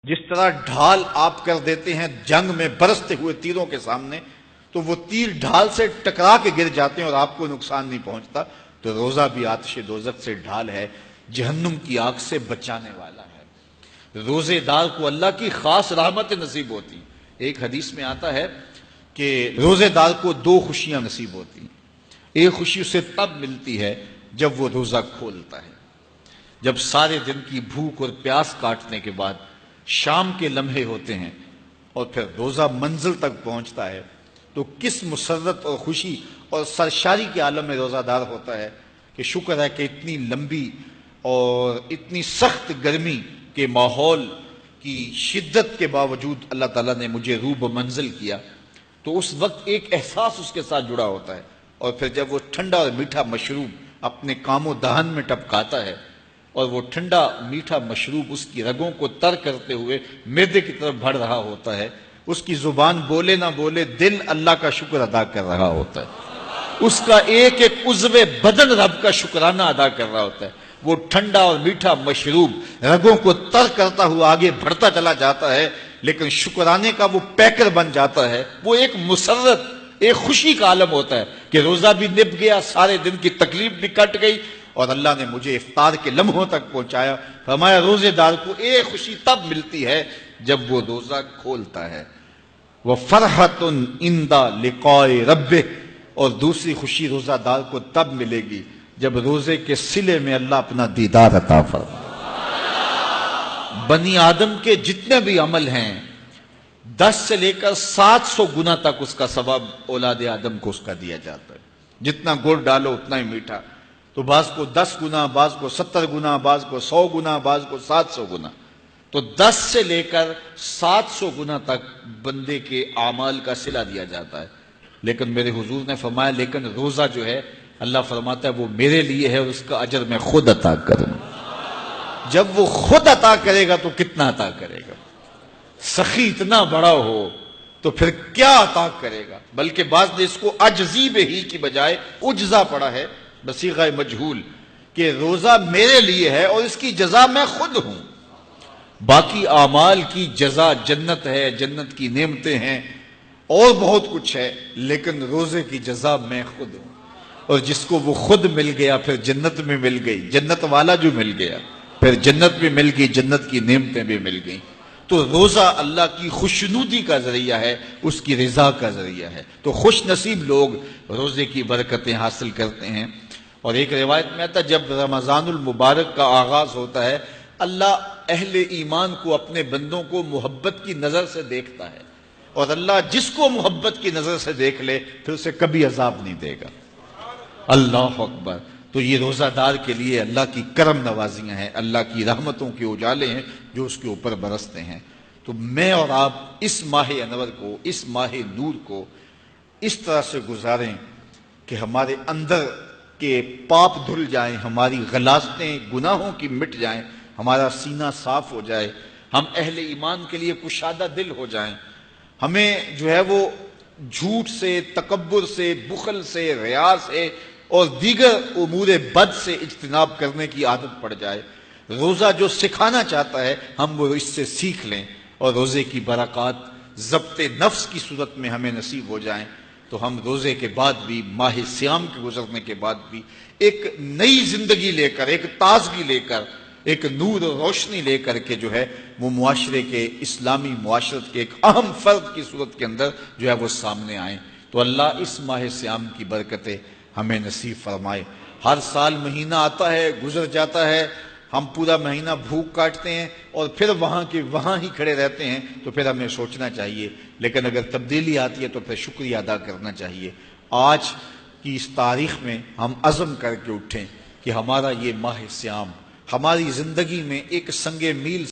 جس طرح ڈھال آپ کر دیتے ہیں جنگ میں برستے ہوئے تیروں کے سامنے تو وہ تیر ڈھال سے ٹکرا کے گر جاتے ہیں اور آپ کو نقصان نہیں پہنچتا، تو روزہ بھی آتش دوزخ سے ڈھال ہے، جہنم کی آگ سے بچانے والا ہے۔ روزے دار کو اللہ کی خاص رحمت نصیب ہوتی۔ ایک حدیث میں آتا ہے کہ روزے دار کو دو خوشیاں نصیب ہوتی۔ ایک خوشی اسے تب ملتی ہے جب وہ روزہ کھولتا ہے، جب سارے دن کی بھوک اور پیاس کاٹنے کے بعد شام کے لمحے ہوتے ہیں اور پھر روزہ منزل تک پہنچتا ہے، تو کس مسرت اور خوشی اور سرشاری کے عالم میں روزہ دار ہوتا ہے کہ شکر ہے کہ اتنی لمبی اور اتنی سخت گرمی کے ماحول کی شدت کے باوجود اللہ تعالیٰ نے مجھے روح منزل کیا۔ تو اس وقت ایک احساس اس کے ساتھ جڑا ہوتا ہے، اور پھر جب وہ ٹھنڈا اور میٹھا مشروب اپنے کام و دہن میں ٹپکاتا ہے اور وہ ٹھنڈا میٹھا مشروب اس کی رگوں کو تر کرتے ہوئے معدے کی طرف بڑھ رہا ہوتا ہے، اس کی زبان بولے نہ بولے دل اللہ کا شکر ادا کر رہا ہوتا ہے، اس کا ایک ایک عضو بدن رب کا شکرانہ ادا کر رہا ہوتا ہے۔ وہ ٹھنڈا اور میٹھا مشروب رگوں کو تر کرتا ہوا آگے بڑھتا چلا جاتا ہے، لیکن شکرانے کا وہ پیکر بن جاتا ہے۔ وہ ایک مسرت، ایک خوشی کا عالم ہوتا ہے کہ روزہ بھی نب گیا، سارے دن کی تکلیف بھی کٹ گئی، اور اللہ نے مجھے افطار کے لمحوں تک پہنچایا۔ فرمایا روزے دار کو ایک خوشی تب ملتی ہے جب وہ روزہ کھولتا ہے، وَفَرْحَةٌ عِنْدَ لِقَاءِ رَبِّهِ، اور دوسری خوشی روزہ دار کو تب ملے گی جب روزے کے صلے میں اللہ اپنا دیدار عطا فرمائے۔ بنی آدم کے جتنے بھی عمل ہیں 10 سے لے کر 700 گنا تک اس کا ثواب اولاد آدم کو اس کا دیا جاتا ہے۔ جتنا گڑ ڈالو اتنا ہی میٹھا، تو بعض کو 10 گنا، بعض کو 70 گنا، بعض کو 100 گنا، بعض کو 700 گنا، تو 10 سے لے کر 700 گنا تک بندے کے اعمال کا صلہ دیا جاتا ہے۔ لیکن میرے حضور نے فرمایا لیکن روزہ جو ہے اللہ فرماتا ہے وہ میرے لیے ہے اور اس کا اجر میں خود عطا کروں۔ جب وہ خود عطا کرے گا تو کتنا عطا کرے گا؟ سخی اتنا بڑا ہو تو پھر کیا عطا کرے گا؟ بلکہ بعض نے اس کو عجزی بہی کی بجائے عجزہ پڑھا ہے بصیغہ مجہول، کہ روزہ میرے لیے ہے اور اس کی جزا میں خود ہوں۔ باقی اعمال کی جزا جنت ہے، جنت کی نعمتیں ہیں اور بہت کچھ ہے، لیکن روزے کی جزا میں خود ہوں۔ اور جس کو وہ خود مل گیا پھر جنت میں مل گئی، جنت والا جو مل گیا پھر جنت بھی مل گئی، جنت کی نعمتیں بھی مل گئیں۔ تو روزہ اللہ کی خوشنودی کا ذریعہ ہے، اس کی رضا کا ذریعہ ہے۔ تو خوش نصیب لوگ روزے کی برکتیں حاصل کرتے ہیں۔ اور ایک روایت میں آتا ہے جب رمضان المبارک کا آغاز ہوتا ہے اللہ اہل ایمان کو، اپنے بندوں کو محبت کی نظر سے دیکھتا ہے، اور اللہ جس کو محبت کی نظر سے دیکھ لے پھر اسے کبھی عذاب نہیں دے گا۔ اللہ اکبر۔ تو یہ روزہ دار کے لیے اللہ کی کرم نوازیاں ہیں، اللہ کی رحمتوں کے اجالے ہیں جو اس کے اوپر برستے ہیں۔ تو میں اور آپ اس ماہ انور کو، اس ماہ نور کو اس طرح سے گزاریں کہ ہمارے اندر کے پاپ دھل جائیں، ہماری غلاظتیں گناہوں کی مٹ جائیں، ہمارا سینہ صاف ہو جائے، ہم اہل ایمان کے لیے کشادہ دل ہو جائیں، ہمیں جو ہے وہ جھوٹ سے، تکبر سے، بخل سے، ریا سے اور دیگر امور بد سے اجتناب کرنے کی عادت پڑ جائے۔ روزہ جو سکھانا چاہتا ہے ہم وہ اس سے سیکھ لیں، اور روزے کی برکات ضبط نفس کی صورت میں ہمیں نصیب ہو جائیں، تو ہم روزے کے بعد بھی، ماہ صیام کے گزرنے کے بعد بھی ایک نئی زندگی لے کر، ایک تازگی لے کر، ایک نور و روشنی لے کر کے جو ہے وہ معاشرے کے، اسلامی معاشرت کے ایک اہم فرد کی صورت کے اندر جو ہے وہ سامنے آئیں۔ تو اللہ اس ماہ صیام کی برکتیں ہمیں نصیب فرمائے۔ ہر سال مہینہ آتا ہے، گزر جاتا ہے، ہم پورا مہینہ بھوک کاٹتے ہیں اور پھر وہاں کے وہاں ہی کھڑے رہتے ہیں، تو پھر ہمیں سوچنا چاہیے، لیکن اگر تبدیلی آتی ہے تو پھر شکریہ ادا کرنا چاہیے۔ آج کی اس تاریخ میں ہم عزم کر کے اٹھیں کہ ہمارا یہ ماہ صیام ہماری زندگی میں ایک سنگ میل